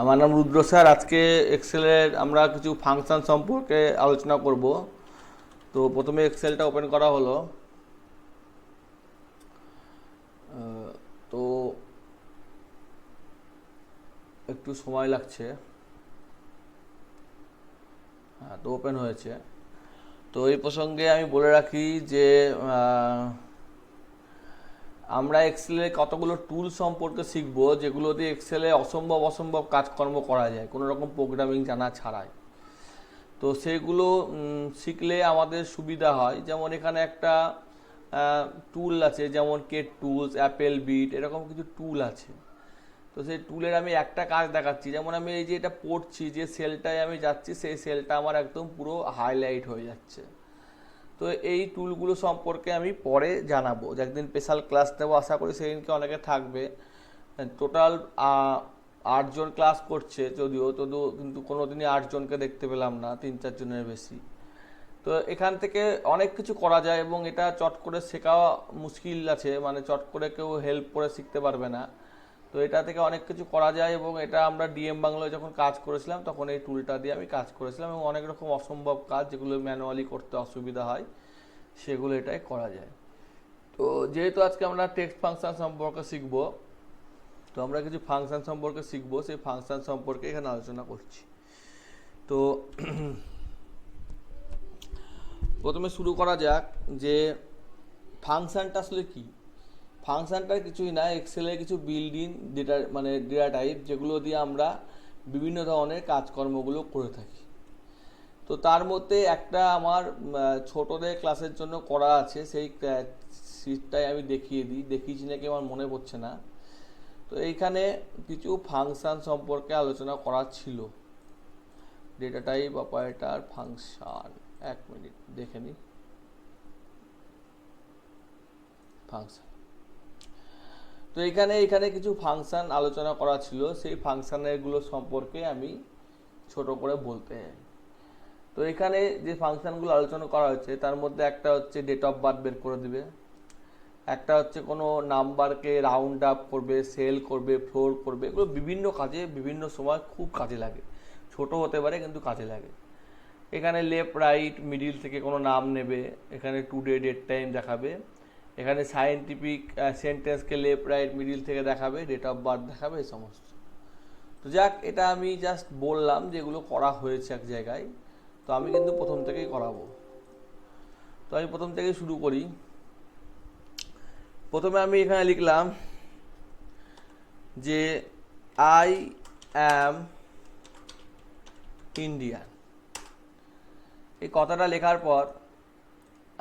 আমার নাম রুদ্র স্যার। আজকে এক্সেলের আমরা কিছু ফাংশন সম্পর্কে আলোচনা করব। তো প্রথমে এক্সেলটা ওপেন করা হলো। তো একটু সময় লাগছে। হ্যাঁ, তো ওপেন হয়েছে। তো এই প্রসঙ্গে আমি বলে রাখি যে আমরা এক্সেলে কতগুলো টুল সম্পর্কে শিখবো যেগুলো দিয়ে এক্সেলে অসম্ভব অসম্ভব কাজকর্ম করা যায় কোনো রকম প্রোগ্রামিং জানা ছাড়াই। তো সেগুলো শিখলে আমাদের সুবিধা হয়। যেমন এখানে একটা টুল আছে, যেমন কেট টুলস, অ্যাপেল বিট, এরকম কিছু টুল আছে। তো সেই টুলের আমি একটা কাজ দেখাচ্ছি। যেমন আমি এই যে এটা পড়ছি, যে সেলটায় আমি যাচ্ছি সেই সেলটা আমার একদম পুরো হাইলাইট হয়ে যাচ্ছে। তো এই টুলগুলো সম্পর্কে আমি পরে জানাবো, যে একদিন স্পেশাল ক্লাস দেবো, আশা করি সেদিনকে অনেকে থাকবে। টোটাল 8 জন ক্লাস করছে, যদিও তবু কিন্তু কোনো দিনই 8 জনকে দেখতে পেলাম না, 3-4 জনের বেশি। তো এখান থেকে অনেক কিছু করা যায় এবং এটা চট করে শেখা মুশকিল আছে, মানে চট করে কেউ হেল্প করে শিখতে পারবে না। তো এটা থেকে অনেক কিছু করা যায় এবং এটা আমরা ডিএম বাংলায় যখন কাজ করেছিলাম তখন এই টুলটা দিয়ে আমি কাজ করেছিলাম, এবং অনেক রকম অসম্ভব কাজ যেগুলো ম্যানুয়ালি করতে অসুবিধা হয় সেগুলো এটাই করা যায়। তো যেহেতু আজকে আমরা টেক্সট ফাংশন সম্পর্কে শিখব, তো আমরা কিছু ফাংশন সম্পর্কে শিখব, সেই ফাংশন সম্পর্কে এখানে আলোচনা করছি। তো প্রথমে শুরু করা যাক যে ফাংশনটা আসলে কি। ফাংশনটা কিছুই না, এক্সেলের কিছু বিল্ডিং ডেটা, মানে ডেটা টাইপ, যেগুলো দিয়ে আমরা বিভিন্ন ধরনের কাজকর্মগুলো করে থাকি। তো তার মধ্যে একটা আমার ছোটদের ক্লাসের জন্য করা আছে, সেই শীটটাই আমি দেখিয়ে দিই, দেখিয়েছি নাকি আমার মনে পড়ছে না। তো এইখানে কিছু ফাংশন সম্পর্কে আলোচনা করা ছিল। Data type, operator, function. 1 minute দেখে নিই। ফাংশন, তো এখানে এখানে কিছু ফাংশন আলোচনা করা ছিল, সেই ফাংশানগুলো সম্পর্কে আমি ছোট করে বলতে চাই। তো এখানে যে ফাংশনগুলো আলোচনা করা হচ্ছে তার মধ্যে একটা হচ্ছে ডেট অফ বার্থ বের করে দিবে, একটা হচ্ছে কোনো নাম্বারকে রাউন্ড আপ করবে, সেল করবে, ফ্লোর করবে। এগুলো বিভিন্ন কাজে বিভিন্ন সময় খুব কাজে লাগে, ছোট হতে পারে কিন্তু কাজে লাগে। এখানে লেফট রাইট মিডিল থেকে কোনো নাম নেবে, এখানে টুডে ডেট টাইম দেখাবে, এখানে সায়েন্টিফিক সেন্টেন্সকে লেফট রাইট মিডিল থেকে দেখাবে, ডেট অফ বার্থ দেখাবে, এই সমস্ত। তো যাক, এটা আমি জাস্ট বললাম যেগুলো করা হয়েছে এক জায়গায়। তো আমি কিন্তু প্রথম থেকেই করাবো। তো আমি প্রথম থেকেই শুরু করি। প্রথমে আমি এখানে লিখলাম যে আই অ্যাম ইন্ডিয়ান। এই কথাটা লেখার পর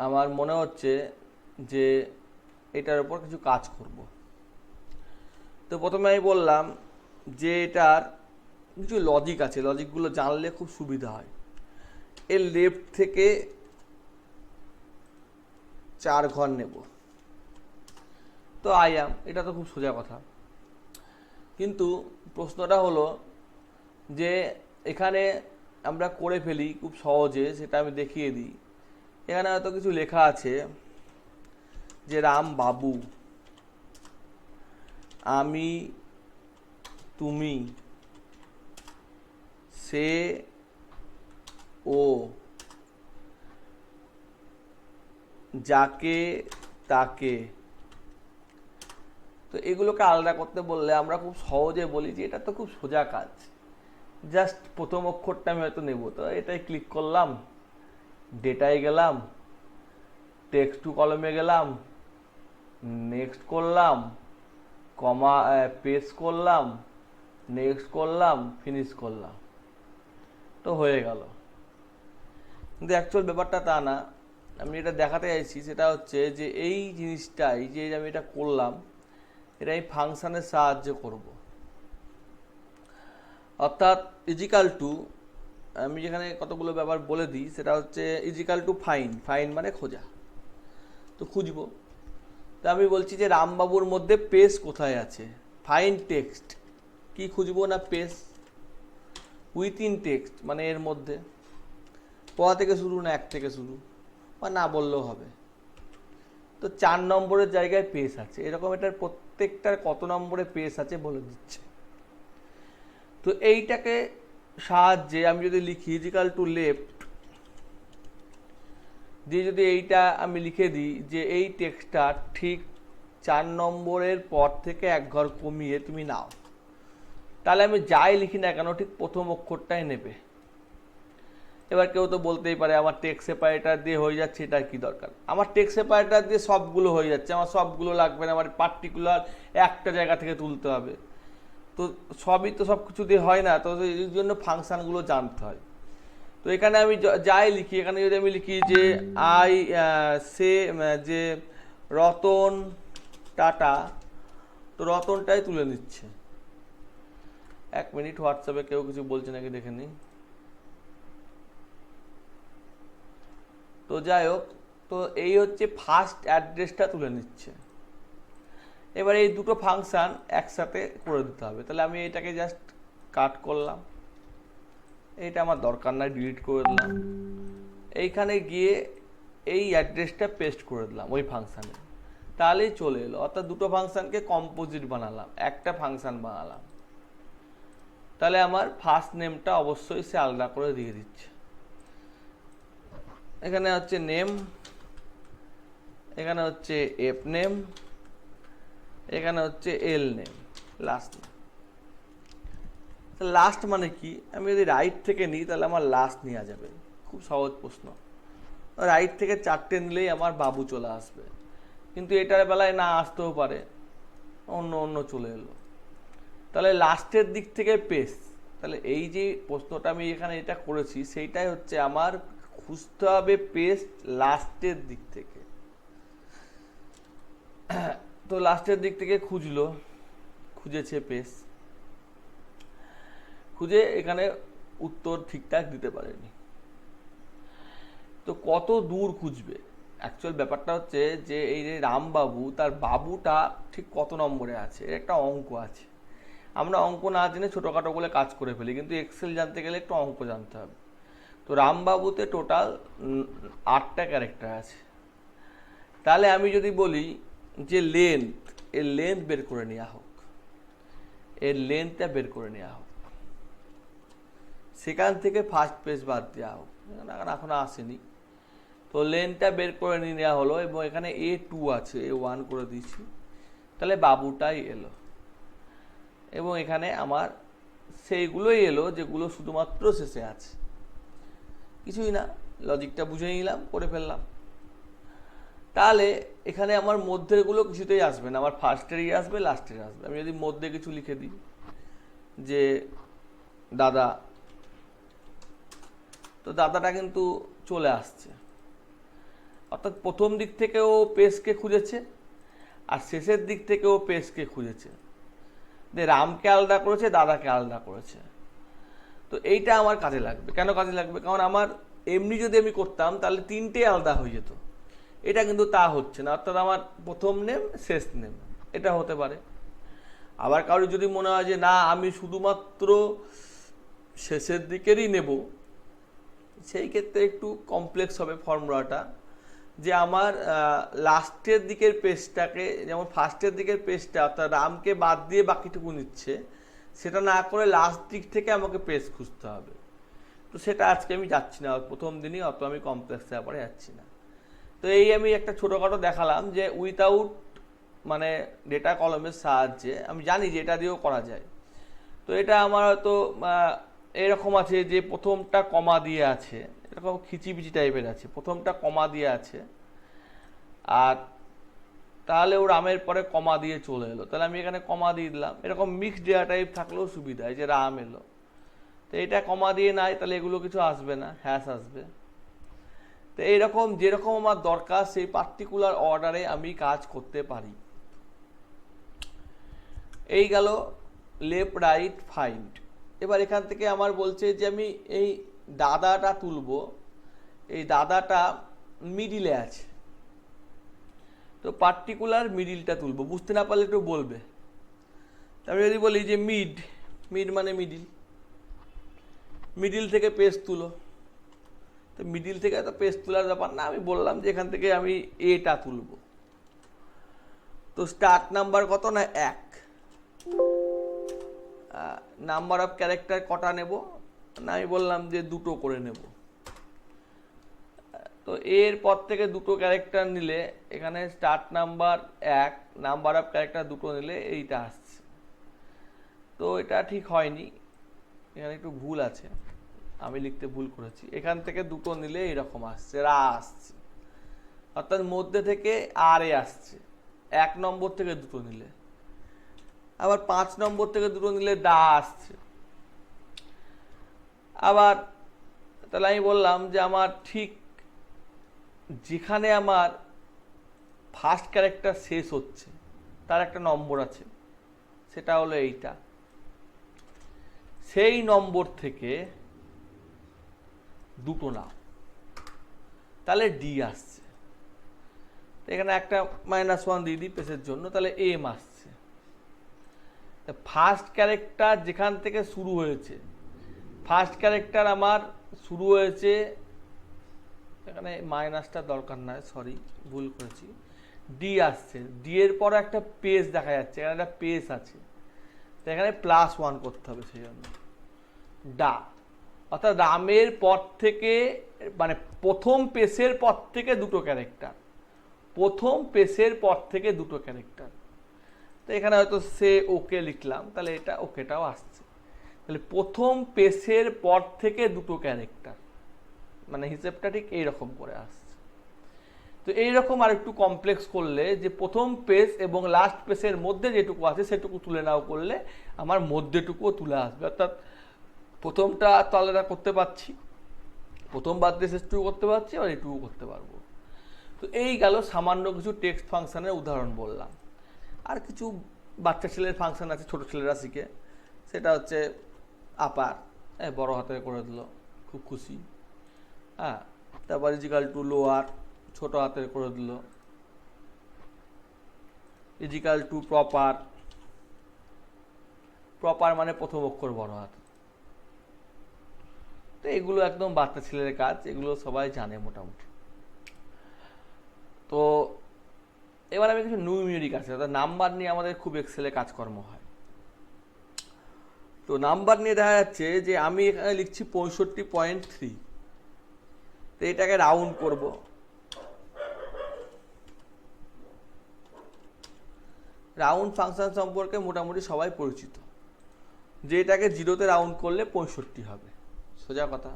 আমার মনে হচ্ছে যে এটার উপর কিছু কাজ করব। তো প্রথমে আমি বললাম যে এটার কিছু লজিক আছে, লজিকগুলো জানলে খুব সুবিধা হয়। এর লেফট থেকে 4 ঘর নেব। তো আই অ্যাম, এটা তো খুব সোজা কথা। কিন্তু প্রশ্নটা হলো যে এখানে আমরা করে ফেলি খুব সহজে, সেটা আমি দেখিয়ে দিই। এখানে হয়তো কিছু লেখা আছে যে রাম বাবু, আমি, তুমি, সে, ও, যাকে, তাকে। তো এগুলোকে আলাদা করতে বললে আমরা খুব সহজে বলি যে এটা তো খুব সোজা কাজ, জাস্ট প্রথম অক্ষরটা আমি হয়তো নেব। তো এটাই ক্লিক করলাম, ডেটায় গেলাম, টেক্সট টু কলমে গেলাম, নেক্সট করলাম, কমা পেস্ট করলাম, নেক্সট করলাম, ফিনিশ করলাম, তো হয়ে গেল। কিন্তু অ্যাকচুয়াল ব্যাপারটা তা না। আমি এটা দেখাতে চাইছি সেটা হচ্ছে যে এই জিনিসটাই যে আমি এটা করলাম, এটা আমি ফাংশনের সাহায্যে করব। অর্থাৎ ইজিক্যাল টু, আমি যেখানে কতগুলো ব্যাপার বলে দিই, সেটা হচ্ছে ইজিক্যাল টু ফাইন। ফাইন মানে খোঁজা। তো খুঁজবো। তো আমি বলছি যে রামবাবুর মধ্যে পেজ কোথায় আছে। ফাইন টেক্সট, কি খুঁজবো না পেজ। উইথিন টেক্সট মানে এর মধ্যে, পড়া থেকে শুরু না 1 থেকে শুরু, বা না বললেও হবে। তো 4 নম্বরের জায়গায় পেজ আছে, এরকম এটার প্রত্যেকটার কত নম্বরে পেজ আছে বলে দিচ্ছে। তো তো এইটাকে সাহায্যে আমি যদি লিখি ইজিক্যাল টু লেফট দিয়ে যদি এইটা আমি লিখে দিই যে এই টেক্সটটা ঠিক 4 নম্বরের পর থেকে 1 ঘর কমিয়ে তুমি নাও, তাহলে আমি যাই লিখি না কেন ঠিক প্রথম অক্ষরটাই নেবে। এবার কেউ তো বলতেই পারে আমার টেক্সট সেপারেটার দিয়ে হয়ে যাচ্ছে, এটার কি দরকার? আমার টেক্সট সেপারেটার দিয়ে সবগুলো হয়ে যাচ্ছে, আমার সবগুলো লাগবে না, আমার পার্টিকুলার একটা জায়গা থেকে তুলতে হবে। তো সবই তো সব কিছু দিয়ে হয় না, তো এই জন্য ফাংশানগুলো জানতে হয়। তো এখানে আমি যাই লিখি, এখানে যদি আমি লিখি যে যে রতন টাটা, তো রতনটাই তুলে নিচ্ছে। 1 মিনিট, হোয়াটসঅ্যাপে কেউ কিছু বলছে নাকি দেখে নিই। তো যাই হোক, তো এই হচ্ছে ফার্স্ট অ্যাড্রেসটা তুলে নিচ্ছে। এবার এই দুটো ফাংশান একসাথে করে দিতে হবে, তাহলে আমি এটাকে জাস্ট কাট করলাম, এইটা আমার দরকার নাই, ডিলিট করে দিলাম। এইখানে গিয়ে এই অ্যাড্রেসটা পেস্ট করে দিলাম ওই ফাংশানে, তাহলেই চলে এলো। অর্থাৎ দুটো ফাংশানকে কম্পোজিট বানালাম, একটা ফাংশান বানালাম। তাহলে আমার ফার্স্ট নেমটা অবশ্যই সে আলাদা করে দিয়ে দিচ্ছে। এখানে হচ্ছে নেম, এখানে হচ্ছে এফ নেম, এখানে হচ্ছে এল নেম, লাস্ট নেম। লাস্ট মানে কি? আমি যদি রাইট থেকে নিই তাহলে আমার লাস্ট নেওয়া যাবে। খুব সহজ প্রশ্ন। রাইট থেকে 4টে নিলেই আমার বাবু চলে আসবে, কিন্তু এটার বেলায় না আসতেও পারে, অন্য অন্য চলে এলো। তাহলে লাস্টের দিক থেকে পেস্ট, তাহলে এই যে প্রশ্নটা আমি এখানে এটা করেছি সেইটাই হচ্ছে আমার খুঁজতে হবে পেস্ট লাস্টের দিক থেকে। তো লাস্টের দিক থেকে খুঁজলো, খুঁজেছে পেস্ট, খুঁজে এখানে উত্তর ঠিকঠাক দিতে পারেনি। তো কত দূর খুঁজবে? অ্যাকচুয়াল ব্যাপারটা হচ্ছে যে এই যে রামবাবু, তার বাবুটা ঠিক কত নম্বরে আছে, এর একটা অঙ্ক আছে। আমরা অঙ্ক না জেনে ছোটোখাটো বলে কাজ করে ফেলি, কিন্তু এক্সেল জানতে গেলে একটু অঙ্ক জানতে হবে। তো রামবাবুতে টোটাল 8টা ক্যারেক্টার আছে। তাহলে আমি যদি বলি যে লেন্থ, এর লেন্থ বের করে নেওয়া হোক, এর লেন্থটা বের করে নেওয়া হোক, সেখান থেকে ফার্স্ট পেজ বাদ দেওয়া হোক, এখন আসেনি। তো লেন্থটা বের করে নিয়ে নেওয়া হলো, এবং এখানে A2 আছে, A1 করে দিয়েছি, তাহলে বাবুটাই এলো। এবং এখানে আমার সেইগুলোই এলো যেগুলো শুধুমাত্র শেষে আছে, কিছুই না, লজিকটা বুঝে নিলাম, করে ফেললাম। তাহলে এখানে আমার মধ্যেরগুলো কিছুতেই আসবে না, আমার ফার্স্টেরই আসবে, লাস্টের আসবে। আমি যদি মধ্যে কিছু লিখে দিই যে দাদা, তো দাদাটা কিন্তু চলে আসছে। অর্থাৎ প্রথম দিক থেকেও পেজকে খুঁজেছে, আর শেষের দিক থেকেও পেজকে খুঁজেছে, যে রামকে আলাদা করেছে, দাদাকে আলাদা করেছে। তো এইটা আমার কাজে লাগবে। কেন কাজে লাগবে? কারণ আমার এমনি যদি আমি করতাম তাহলে 3টে আলাদা হয়ে যেত, এটা কিন্তু তা হচ্ছে না। অর্থাৎ আমার প্রথম নেম, শেষ নেম, এটা হতে পারে। আবার কারোর যদি মনে হয় যে না আমি শুধুমাত্র শেষের দিকেরই নেব, সেই ক্ষেত্রে একটু কমপ্লেক্স হবে ফর্মুলাটা, যে আমার লাস্টের দিকের পেজটাকে, যেমন ফার্স্টের দিকের পেজটা অর্থাৎ রামকে বাদ দিয়ে বাকিটুকু নিচ্ছে, সেটা না করে লাস্ট দিক থেকে আমাকে পেজ খুঁজতে হবে। তো সেটা আজকে আমি যাচ্ছি না, প্রথম দিনই অত আমি কমপ্লেক্স ব্যাপারে যাচ্ছি না। তো এই আমি একটা ছোটোখাটো দেখালাম যে উইথাউট মানে ডেটা কলমের সাহায্যে আমি জানি যে এটা দিয়েও করা যায়। তো এটা আমার হয়তো এরকম আছে যে প্রথমটা কমা দিয়ে আছে, এরকম খিচিবিচি টাইপের আছে, প্রথমটা কমা দিয়ে আছে, আর তাহলে ও রামের পরে কমা দিয়ে চলে এলো, তাহলে আমি এখানে কমা দিয়ে দিলাম। এরকম মিক্সড ডেটা টাইপ থাকলেও সুবিধা হয়, যে রাম এলো, তো এটা কমা দিয়ে নাই, তাহলে এগুলো কিছু আসবে না, হ্যাশ আসবে। তো এইরকম যেরকম আমার দরকার সেই পার্টিকুলার অর্ডারে আমি কাজ করতে পারি। এই গেল লেফট রাইট ফাইন্ড। এবার এখান থেকে আমার বলছে যে আমি এই দাদাটা তুলব, এই দাদাটা মিডিলে আছে, তো পার্টিকুলার মিডিলটা তুলব। বুঝতে না পারলে একটু বলবে। আমি যদি বলি যে মিড, মিড মানে মিডিল, মিডিল থেকে পেজ তুলো, তো মিডিল থেকে তো পেজ তোলার ব্যাপার না, আমি বললাম যে এখান থেকে আমি এটা তুলব। তো স্টার্ট নাম্বার কত না 1, নাম্বার অফ ক্যারেক্টার কটা নেব না, আমি বললাম যে দুটো করে নেব। তো এর পর থেকে দুটো ক্যারেক্টার নিলে এখানে start number 1, number of character দুটো নিলে এইটা আসছে। তো এটা ঠিক হয়নি, এখানে একটু ভুল আছে, আমি লিখতে ভুল করেছি। এখান থেকে দুটো নিলে এরকম আসছে, রা আসছে, অর্থাৎ মধ্যে থেকে আর এ আসছে 1 নম্বর থেকে দুটো নিলে। আবার 5 নম্বর থেকে দুটো নিলে দা আসছে। আবার তাহলে আমি বললাম যে আমার ঠিক যেখানে আমার ফার্স্ট ক্যারেক্টার শেষ হচ্ছে তার একটা নম্বর আছে, সেটা হলো এইটা। সেই নম্বর থেকে দুটো নাও, তাহলে ডি আসছে। এখানে একটা -1 দিয়ে দিই পেসের জন্য, তাহলে এম আসছে। ফার্স্ট ক্যারেক্টার যেখান থেকে শুরু হয়েছে, ফার্স্ট ক্যারেক্টার আমার শুরু হয়েছে, এখানে মাইনাসটা দরকার নয়, সরি ভুল করেছি, ডি আসছে। ডি এর পর একটা পেজ দেখা যাচ্ছে, এখানে একটা পেজ আছে, তো এখানে +1 করতে হবে, সেই জন্য ডা। অর্থাৎ রামের পর থেকে, মানে প্রথম পেসের পর থেকে দুটো ক্যারেক্টার, প্রথম পেসের পর থেকে দুটো ক্যারেক্টার। তো এখানে হয়তো সে ওকে লিখলাম, তাহলে এটা ওকেটাও আসছে। তাহলে প্রথম পেসের পর থেকে দুটো ক্যারেক্টার, মানে হিসেবটা ঠিক এইরকম করে আসছে। তো এইরকম আর একটু কমপ্লেক্স করলে, যে প্রথম পেস এবং লাস্ট পেসের মধ্যে যেটুকু আছে সেটুকু তুলে নাও করলে আমার মধ্যেটুকুও তুলে আসবে। অর্থাৎ প্রথমটা তো আলাদা করতে পারছি, প্রথম বাদ দিয়ে শেষটুকু করতে পারছি, আর এটুকু করতে পারবো। তো এই গেল সামান্য কিছু টেক্সট ফাংশনের উদাহরণ বললাম। আর কিছু বাচ্চা ছেলের ফাংশন আছে, ছোট ছেলেরা শিখে, সেটা হচ্ছে আপার, বড় হাতে করে দিল, খুব খুশি। হ্যাঁ, তারপর ইজিক্যাল টু লোয়ার, ছোট হাতের করে দিল, ইজিক্যাল টু প্রপার, প্রপার মানে প্রথম অক্ষর বড় হাত। তো এগুলো একদম বাচ্চা ছেলের কাজ, এগুলো সবাই জানে মোটামুটি। তো এবার আমি কিছু নিউমেরিক আছে, অর্থাৎ নাম্বার নিয়ে আমাদের খুব এক্সেলে কাজকর্ম হয়। তো নাম্বার নিয়ে দেখা যাচ্ছে যে আমি এখানে লিখছি 65.3, তো এটাকে রাউন্ড করব। রাউন্ড ফাংশন সম্পর্কে মোটামুটি সবাই পরিচিত, যে এটাকে 0-তে রাউন্ড করলে 65 হবে, সোজা কথা,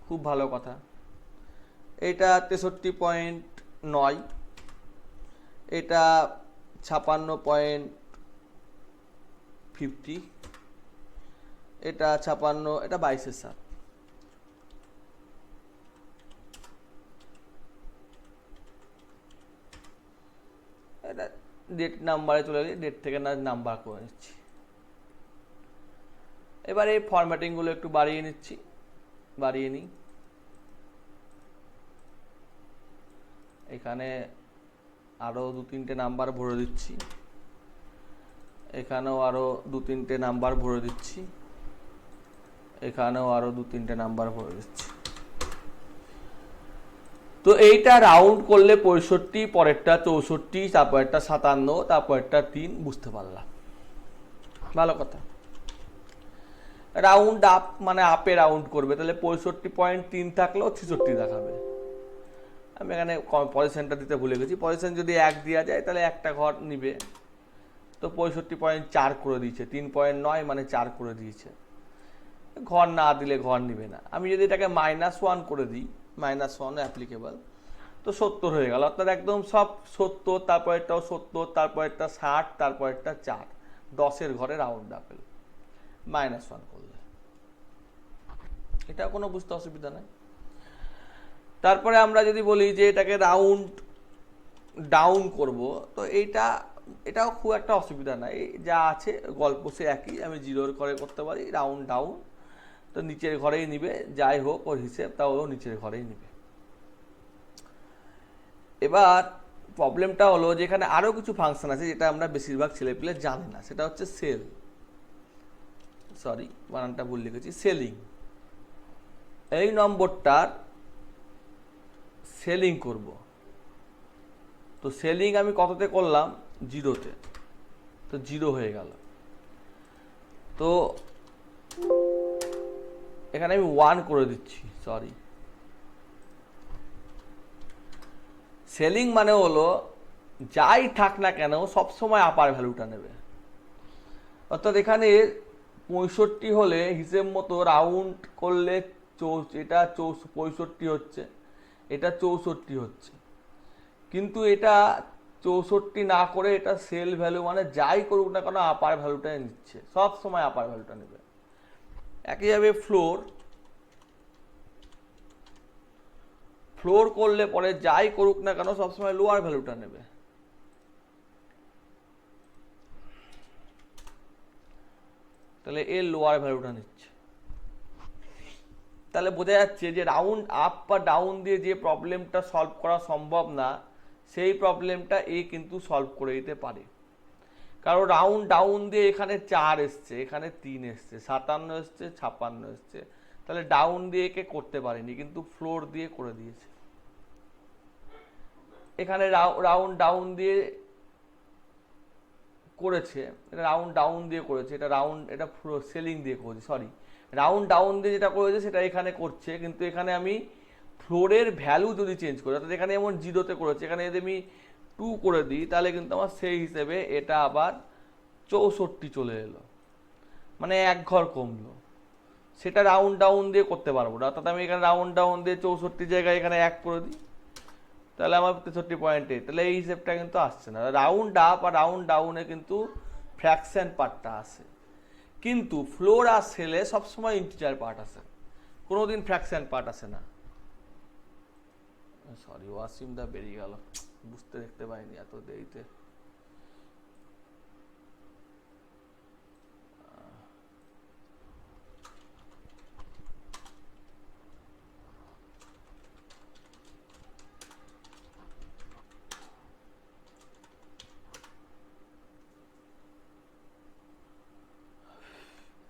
খুব ভালো কথা। এটা 63.9, এটা 56.50, এটা 56, এটা 22-7। এটা ডেট নাম্বারে চলে গেলে ডেট থেকে নাম্বার করে নিচ্ছি। এবার এই ফরম্যাটিংগুলো একটু বাড়িয়ে নিচ্ছি, বাড়িয়ে নিই। এখানে আরও 2-3টে নাম্বার ভরে দিচ্ছি, এখানেও আরও 2-3টে নাম্বার ভরে দিচ্ছি, এখানেও আরও 2-3টে নাম্বার ভরে দিচ্ছি। তো এইটা রাউন্ড করলে 65, পরেরটা 64, তারপরেরটা 57, তারপরেরটা 3, বুঝতে পারলাম, ভালো কথা। রাউন্ড আপ মানে আপে রাউন্ড করবে, তাহলে 65.3 থাকলেও 66 দেখাবে। আমি এখানে পজিশনটা দিতে ভুলে গেছি, পজিশন যদি 1 দেওয়া যায় তাহলে একটা ঘর নিবে, তো 65.4 করে দিয়েছে, 3.9 মানে 4 করে দিয়েছে। ঘর না দিলে ঘর নিবে না। আমি যদি এটাকে -1 করে দিই, -1 অ্যাপ্লিকেবল, তো 70 হয়ে গেল। অর্থাৎ একদম সব 70, তারপরেরটাও 70, তারপরেরটা 60, তারপরেরটা 4, 10-এর ঘরে রাউন্ড আপেল -1 করলে, এটা কোনো বুঝতে অসুবিধা নাই। তারপরে আমরা যদি বলি যে এটাকে রাউন্ড ডাউন করব, তো এটাও খুব একটা অসুবিধা নাই, যা আছে গল্প সে একই। আমি 0-এর ঘরে করতে পারি রাউন্ড ডাউন, তো নিচের ঘরেই নিবে, যাই হোক ওর হিসেব, তাও নিচের ঘরেই নিবে। এবার প্রবলেমটা হলো যে এখানে আরও কিছু ফাংশন আছে যেটা আমরা বেশিরভাগ ছেলেপিলে জানি না, সেটা হচ্ছে সেল, সরি বানানটা ভুল লিখেছি, সেলিং। এই নম্বরটার সেলিং করব, তো সেলিং আমি কততে করলাম, 0-তে, তো 0 হয়ে গেল। তো এখানে আমি 1 করে দিচ্ছি, সরি। সেলিং মানে হলো যাই থাক না কেন সবসময় আপার ভ্যালুটা নেবে। অর্থাৎ এখানে 65 হলে হিসেব মতো রাউন্ড করলে এটা 65 হচ্ছে, এটা 64 হচ্ছে, কিন্তু এটা 64 না করে এটা সেল ভ্যালু মানে যাই করুক না কেন আপার ভ্যালুটাই নিচ্ছে, সব সময় আপার ভ্যালুটা নেবে। একইভাবে ফ্লোর করলে পরে যাই করুক না কেন সবসময় লোয়ার ভ্যালুটা নেবে। তাহলে এর লোয়ার ভ্যালুটা নিচ্ছে। তাহলে বোঝা যাচ্ছে যে রাউন্ড আপ বা ডাউন দিয়ে যে প্রবলেমটা সলভ করা সম্ভব না, সেই প্রবলেমটা এ কিন্তু সলভ করে দিতে পারে। কারণ রাউন্ড ডাউন দিয়ে এখানে 4 এসছে, এখানে 3 এসছে, 57 এসছে, 56 এসছে, তাহলে ডাউন দিয়ে একে করতে পারেনি, কিন্তু ফ্লোর দিয়ে করে দিয়েছে। এখানে রাউন্ড ডাউন দিয়ে করেছে, এটা রাউন্ড ডাউন দিয়ে করেছে, এটা সেলিং দিয়ে করেছে, সরি, রাউন্ড ডাউন দিয়ে যেটা করেছে সেটা এখানে করছে, কিন্তু এখানে আমি ফ্লোরের ভ্যালু যদি চেঞ্জ করি, অর্থাৎ এখানে যেমন 0-তে করেছে, এখানে যদি আমি 2 করে দিই, তাহলে কিন্তু আমার সেই হিসেবে এটা আবার 64 চলে এলো, মানে 1 ঘর কমলো। সেটা রাউন্ড ডাউন দিয়ে করতে পারবো না, অর্থাৎ আমি এখানে রাউন্ড ডাউন দিয়ে 64 জায়গায় এখানে 1 করে দিই, তাহলে আমার 63.8, তাহলে এই হিসেবটা কিন্তু আসছে না। রাউন্ড আপ আর রাউন্ড ডাউনে কিন্তু ফ্র্যাকশন পার্টটা আসে, কিন্তু ফ্লোর আর সেলে সবসময় ইন্টিজার পার্ট আসে, কোনোদিন ফ্র্যাকশন পার্ট আসে না। সরি, ওয়াসিমদা বেরিয়ে গেল, বুঝতে দেখতে পাইনি এত দেরিতে।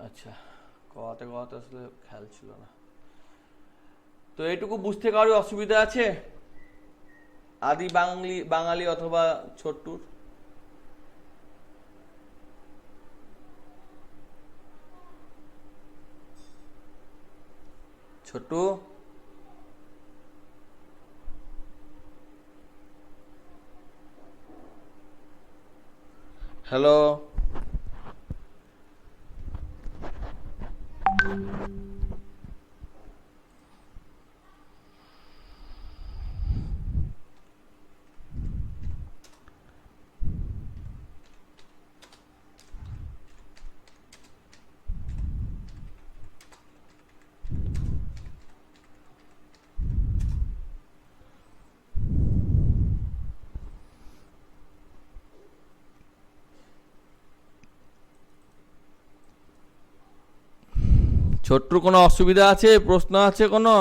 আচ্ছা, কথাতে আসলে খেয়াল ছিল না। তো এইটুকু বুঝতে কারো অসুবিধা আছে? আদি বাঙালি অথবা ছোট্টুর? ছোট্টু, হ্যালো? ছোট্টুর কোনো অসুবিধা আছে, প্রশ্ন আছে কোনো?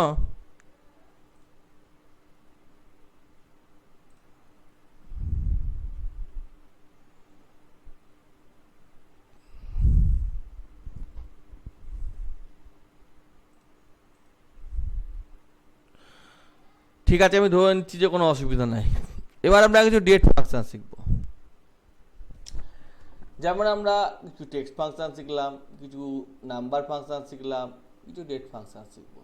ঠিক আছে, আমি ধরে নিচ্ছি যে কোনো অসুবিধা নাই। এবার আমরা কিছু ডেট ফাংশন শিখব। যেমন আমরা কিছু টেক্সট ফাংশন শিখলাম, কিছু নাম্বার ফাংশন শিখলাম, কিছু ডেট ফাংশন শিখব।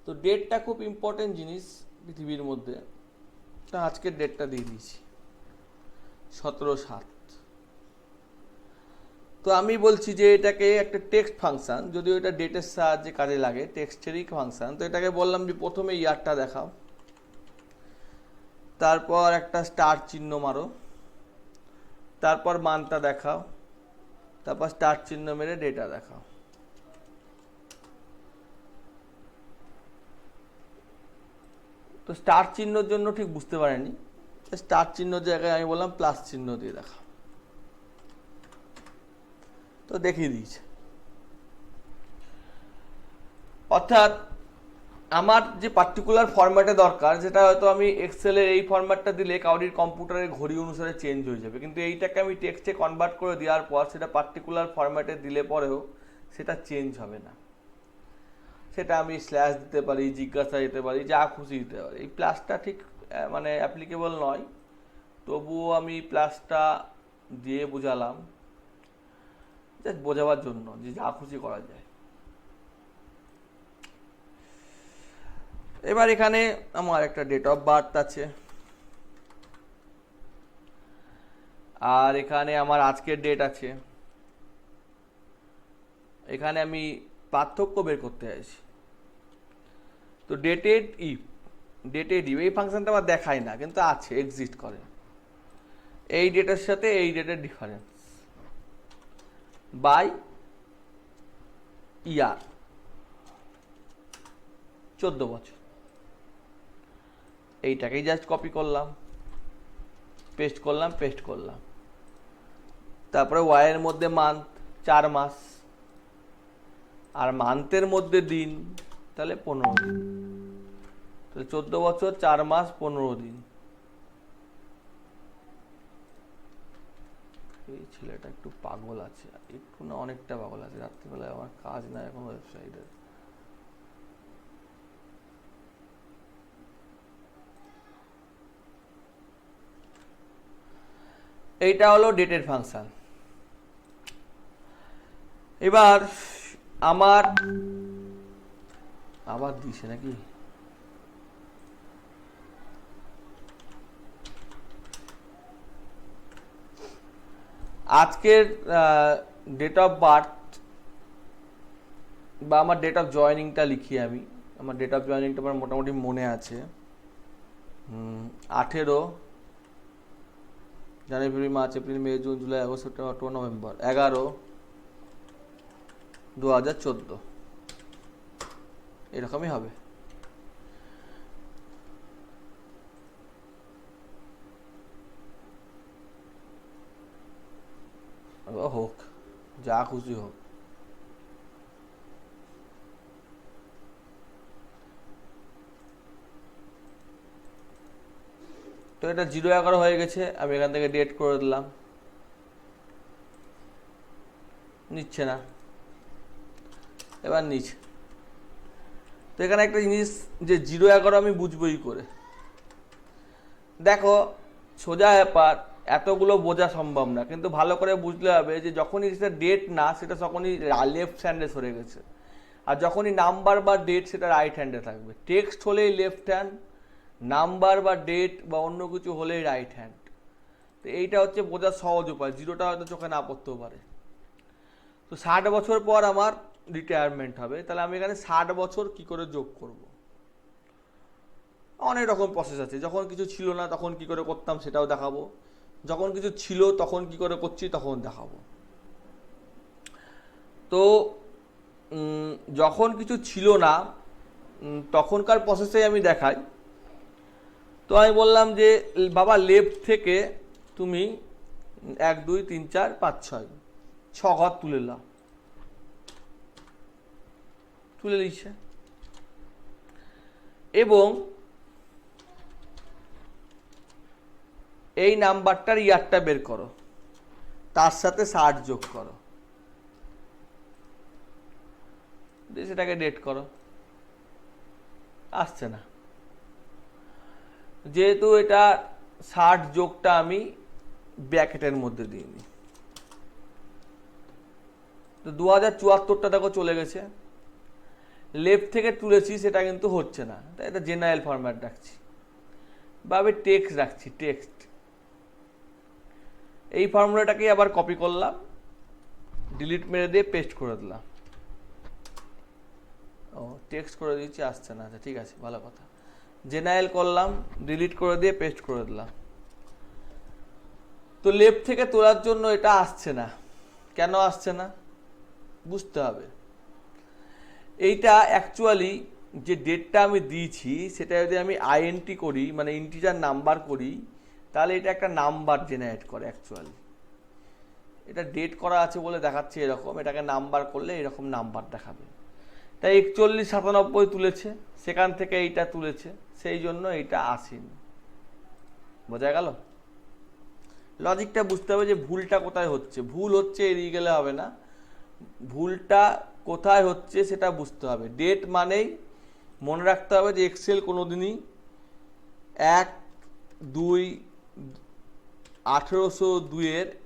তো ডেটটা খুব ইম্পর্টেন্ট জিনিস পৃথিবীর মধ্যে। তা আজকের ডেটটা দিয়ে দিয়েছি 17/7। তো আমি বলছি যে এটাকে একটা টেক্সট ফাংশন, যদিও এটা ডেটের সাহায্যে কাজে লাগে, টেক্সটেরই ফাংশন। তো এটাকে বললাম যে প্রথমে ইয়ারটা দেখাও, তারপর একটা স্টার চিহ্ন মারো, তারপর মানটা দেখাও, তারপর স্টার চিহ্ন মেরে ডেটা দেখাও। তো স্টার চিহ্নর জন্য ঠিক বুঝতে পারেনি, স্টার চিহ্নর জায়গায় আমি বললাম প্লাস চিহ্ন দিয়ে দেখাও। তো দেখিয়ে দিয়েছে। অর্থাৎ আমার যে পার্টিকুলার ফরম্যাটে দরকার, যেটা হয়তো আমি এক্সেলের এই ফরম্যাটটা দিলে কাউরির কম্পিউটারের ঘড়ি অনুসারে চেঞ্জ হয়ে যাবে, কিন্তু এইটাকে আমি টেক্সটে কনভার্ট করে দেওয়ার পর সেটা পার্টিকুলার ফরম্যাটে দিলে পরেও সেটা চেঞ্জ হবে না। সেটা আমি স্ল্যাশ দিতে পারি, জিজ্ঞাসা দিতে পারি, যা খুশি দিতে পারি। এই প্লাসটা ঠিক মানে অ্যাপ্লিকেবল নয়, তবুও আমি প্লাসটা দিয়ে বোঝালাম। জাস্ট বোঝাবার জন্য যে যা খুশি করা যায়। এবার এখানে আমার একটা ডেট অফ বার্থ আছে, আর এখানে আমার আজকের ডেট আছে। এখানে আমি পার্থক্য বের করতে চাইছি। তো ডেটেড ইফ এই ফাংশনটা আমার দেখায় না, কিন্তু আছে, এক্সিস্ট করে। এই ডেটের সাথে এই ডেটের ডিফারেন্স বাই ইয়ার, 14 বছর। এইটাকেই জাস্ট কপি করলাম, পেস্ট করলাম। তারপরে ওয়াইয়ের মধ্যে মান্থ, 4 মাস, আর মান্থের মধ্যে দিন, তাহলে 15 দিন। তাহলে 14 বছর 4 মাস 15 দিন। এই ছেলেটা একটু পাগল আছে, একটু না অনেকটা পাগল আছে। রাত্রিবেলায় আমার কাজ না এখন ওয়েবসাইটে। এইটা হলো ডেটের ফাংশন। এবার আমার আবার দিছে নাকি? আজকের ডেট অফ বার্থ বা আমার ডেট অফ জয়েনিংটা লিখি আমি। আমার ডেট অফ জয়েনিংটা আমার মোটামুটি মনে আছে। 18 January, February, March, April, May, June, July, August, September, October, November, 11/2014 এরকমই হবে। হোক, যা খুশি হোক। তো এটা 0/11 হয়ে গেছে। আমি এখান থেকে ডেট করে দিলাম, নিচ্ছে না, এবার নিচ্ছে। তো এখানে একটা জিনিস যে 0/11 আমি বুঝবোই করে। দেখো সোজা ব্যাপার, এতগুলো বোঝা সম্ভব না, কিন্তু ভালো করে বুঝলে হবে যে যখনই সেটা ডেট না, সেটা তখনই লেফট হ্যান্ডে সরে গেছে, আর যখনই নাম্বার বা ডেট সেটা রাইট হ্যান্ডে থাকবে। টেক্সট হলেই লেফট হ্যান্ড, নাম্বার বা ডেট বা অন্য কিছু হলেই রাইট হ্যান্ড। তো এইটা হচ্ছে বোঝার সহজ উপায়। 0টা হয়তো চোখে না পড়তেও পারে। তো 60 বছর পর আমার রিটায়ারমেন্ট হবে, তাহলে আমি এখানে 60 বছর কি করে যোগ করব? অনেক রকম প্রসেস আছে। যখন কিছু ছিল না তখন কি করে করতাম সেটাও দেখাবো, যখন কিছু ছিল তখন কি করে করছি তখন দেখাবো। তো যখন কিছু ছিল না তখনকার প্রসেসে আমি দেখাই। তো আমি বললাম যে বাবা লেফট থেকে তুমি 1 2 3 4 5 6 6 ঘর তুলে নাও, তুলে নিচ্ছে, এবং এই নাম্বারটার ইয়ারটা বের করো, তার সাথে 60 যোগ করো, সেটাকে ডেট করো। আসছে না, যেহেতু এটা 60 যোগটা আমি ব্র্যাকেটের মধ্যে দিইনি। তো 2074টা দেখো চলে গেছে। লেফট থেকে তুলেছি সেটা কিন্তু হচ্ছে না, তাই এটা জেনারেল ফরম্যাট রাখছি বা আমি টেক্সট রাখছি, টেক্সট। এই ফর্মুলাটাকে আবার কপি করলাম, ডিলিট মেরে দিয়ে পেস্ট করে দিলাম। ও টেক্সট করে দিয়েছি, আসছে না। আচ্ছা ঠিক আছে, ভালো কথা। জেনারেল করলাম, ডিলিট করে দিয়ে পেস্ট করে দিলাম। তো লেফট থেকে তোলার জন্য এটা আসছে না। কেন আসছে না বুঝতে হবে। এইটা অ্যাকচুয়ালি যে ডেটটা আমি দিয়েছি সেটা যদি আমি আইএনটি করি, মানে ইন্টিজার নাম্বার করি, তাহলে এটা একটা নাম্বার জেনারেট করে। অ্যাকচুয়ালি এটা ডেট করা আছে বলে দেখাচ্ছে এরকম, এটাকে নাম্বার করলে এরকম নাম্বার দেখাবে। তাই 4197 তুলেছে, সেখান থেকে এইটা তুলেছে, সেই জন্য এইটা আসেনি। বোঝা গেল? লজিকটা বুঝতে হবে যে ভুলটা কোথায় হচ্ছে। ভুল হচ্ছে এড়িয়ে গেলে হবে না, ভুলটা কোথায় হচ্ছে সেটা বুঝতে হবে। ডেট মানেই মনে রাখতে হবে যে এক্সেল কোনোদিনই 1 2 1802-এর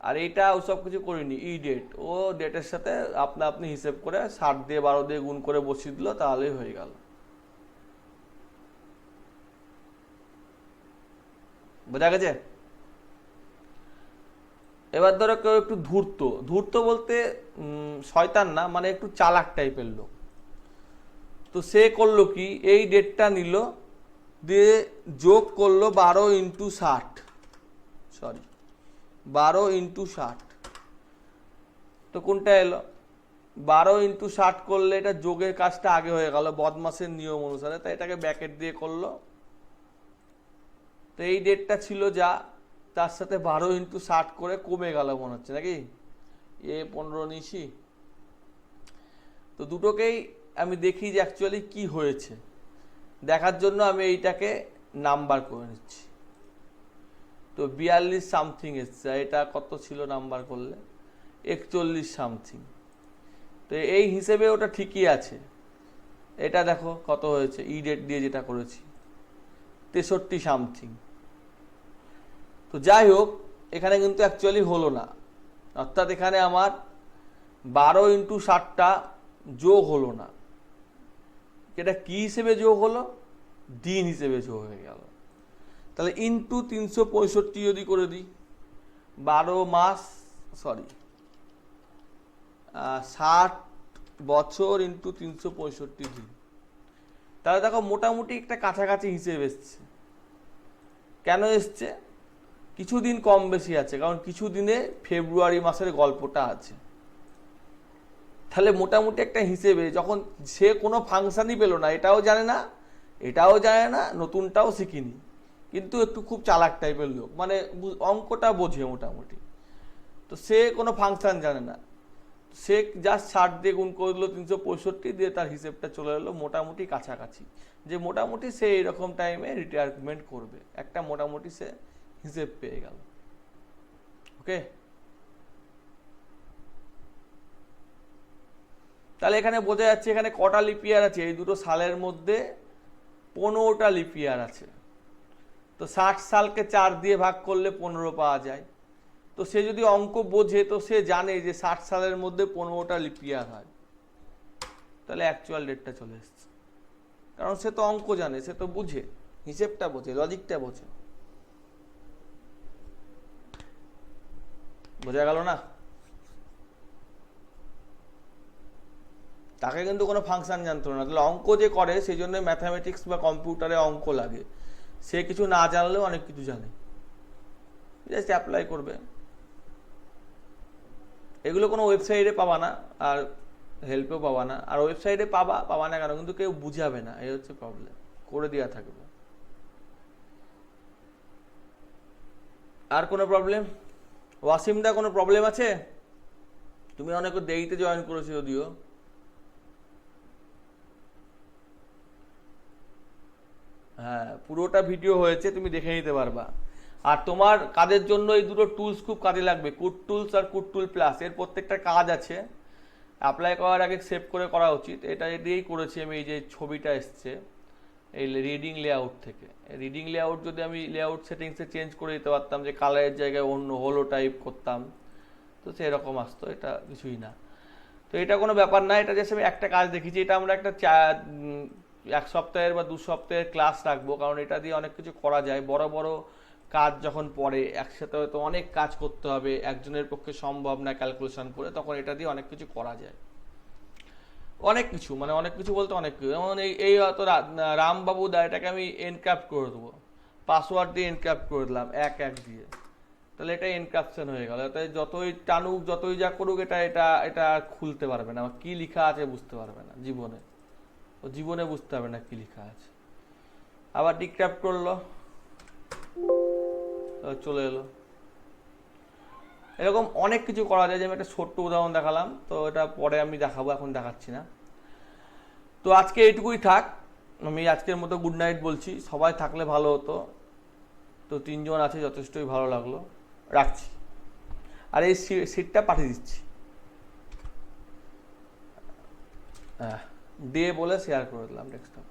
আর এইটা ওসব কিছু করিনি, ই ডেট, ও ডেটের সাথে আপনি হিসেব করে 60 দিয়ে 12 দিয়ে গুণ করে বসিয়ে দিল, তাহলেই হয়ে গেল। বোঝা গেছে? এবার ধরো কেউ একটু ধূর্ত, ধূর্ত বলতে শয়তান না, মানে একটু চালাক টাইপের লোক। তো সে করলো কি, এই ডেটটা নিল, দিয়ে যোগ করলো 12 ইন্টু 60, সরি 12 ইন্টু 60। তো কোনটা এলো? 12 ইন্টু 60 করলে এটা যোগের কাজটা আগে হয়ে গেল বদমাসের নিয়ম অনুসারে, তাই এটাকে ব্যাকেট দিয়ে করলো। তো এই ডেটটা ছিল যা, তার সাথে 12 ইন্টু 60 করে কমে গেল মনে হচ্ছে নাকি, 15 নিশি। তো দুটোকেই আমি দেখি যে অ্যাকচুয়ালি কি হয়েছে, দেখার জন্য আমি এইটাকে নাম্বার করে নিচ্ছি। তো 42 সামথিং এসছে, এটা কত ছিল নাম্বার করলে? 41 সামথিং। তো এই হিসেবে ওটা ঠিকই আছে। এটা দেখো কত হয়েছে, ই ডেট দিয়ে যেটা করেছি, 63 সামথিং। তো যাই হোক, এখানে কিন্তু অ্যাকচুয়ালি হলো না, অর্থাৎ এখানে আমার 12 ইন্টু 60টা যোগ হলো না। এটা কি হিসেবে যোগ হলো? দিন হিসেবে যোগ হয়ে গেল। তাহলে ইন্টু 365 যদি করে দিই, 12 মাস, সরি 60 বছর ইন্টু 365 দিন, তাহলে দেখো মোটামুটি একটা কাছাকাছি হিসেবে এসছে। কেন এসছে? কিছু দিন কম বেশি আছে, কারণ কিছু দিনে ফেব্রুয়ারি মাসের গল্পটা আছে। তাহলে মোটামুটি একটা হিসেবে, যখন সে কোনো ফাংশনই পেলো না, এটাও জানে না, এটাও জানে না, নতুনটাও শিখিনি, কিন্তু একটু খুব চালাক টাইপের লোক, মানে অঙ্কটা বোঝে মোটামুটি। তো সে কোনো ফাংশন জানে না, সে জাস্ট 60 দিয়ে গুণ করলো 365 দিয়ে, তার হিসেবটা চলে এলো মোটামুটি কাছাকাছি, যে মোটামুটি সে এরকম টাইমে রিটায়ারমেন্ট করবে, একটা মোটামুটি সে হিসেব পেয়ে গেল। ওকে, তাহলে এখানে বোঝা যাচ্ছে এখানে কটা লিপিয়ার আছে, এই দুটো সালের মধ্যে 15টা লিপিয়ার আছে। তো 60 সালকে 4 দিয়ে ভাগ করলে 15 পাওয়া যায়। তো সে যদি অঙ্ক বোঝে, তো সে জানে যে 60 সালের মধ্যে 15টা লিপিয়ার হয়, তাহলে অ্যাকচুয়াল ডেটটা চলে এসছে। কারণ সে তো অঙ্ক জানে, সে তো বুঝে, হিসেবটা বোঝে, লজিকটা বোঝে। বোঝা গেল না? তাকে কিন্তু কোনো ফাংশন জানতো না, তাহলে অঙ্ক যে করে সেই জন্য ম্যাথামেটিক্স বা কম্পিউটারে অঙ্ক লাগে। সে কিছু না জানলেও অনেক কিছু জানে, জাস্ট অ্যাপ্লাই করবে। এগুলো কোনো ওয়েবসাইটে পাবা না, আর হেল্পেও পাবা না, আর ওয়েবসাইটে পাবা না কেন, কিন্তু কেউ বুঝাবে না, এই হচ্ছে প্রবলেম, করে দেওয়া থাকবে। আর কোনো প্রবলেম? ওয়াসিমদা কোনো প্রবলেম আছে? তুমি অনেক দেরিতে জয়েন করেছো যদিও। হ্যাঁ, পুরোটা ভিডিও হয়েছে, তুমি দেখে নিতে পারবা। আর তোমার কাজের জন্য এই দুটো টুলস খুব কাজে লাগবে, কুড টুলস আর কুড টুল প্লাস। এর প্রত্যেকটা কাজ আছে, অ্যাপ্লাই করার আগে সেভ করে করা উচিত। এটা দিয়েই করেছি আমি, এই যে ছবিটা এসছে এই রিডিং লেআউট থেকে। রিডিং লেআউট যদি আমি লেআউট সেটিংসে চেঞ্জ করে দিতে পারতাম, যে কালারের জায়গায় অন্য হলো টাইপ করতাম, তো সেরকম আসতো। এটা কিছুই না, তো এটা কোনো ব্যাপার না। এটা জাস্ট আমি একটা কাজ দেখেছি, এটা আমরা একটা 1 সপ্তাহের বা 2 সপ্তাহের ক্লাস রাখবো, কারণ এটা দিয়ে অনেক কিছু করা যায়। বড় বড় কাজ যখন পড়ে একসাথে, হয়তো অনেক কাজ করতে হবে, একজনের পক্ষে সম্ভব না ক্যালকুলেশন করে, তখন এটা দিয়ে অনেক কিছু করা যায়। অনেক কিছু, মানে অনেক কিছু বলতে অনেক কিছু, যেমন এই হয়তো রামবাবু দা, এটাকে আমি এনক্রাফট করে দেবো, পাসওয়ার্ড দিয়ে এনক্রাফট করে দিলাম 1 দিয়ে, তাহলে এটা এনক্রাপশন হয়ে গেল। তাই যতই টানুক, যতই যা করুক, এটা এটা এটা খুলতে পারবে না, কি লেখা আছে বুঝতে পারবে না জীবনে, ও জীবনে বুঝতে পারবে না কি লেখা আছে। আবার ডিক্রাফট করলো, চলে এলো। এরকম অনেক কিছু করা যায়, যে আমি একটা ছোট্ট উদাহরণ দেখালাম, তো এটা পরে আমি দেখাবো, এখন দেখাচ্ছি না। তো আজকে এইটুকুই থাক, আমি আজকের মতো গুড নাইট বলছি। সবাই থাকলে ভালো হতো, তো 3 জন আছে, যথেষ্টই ভালো লাগলো, রাখছি। আর এই সিটটা পাঠিয়ে দিচ্ছি, হ্যাঁ দিয়ে বলে শেয়ার করে দিলাম ডেস্কটপ।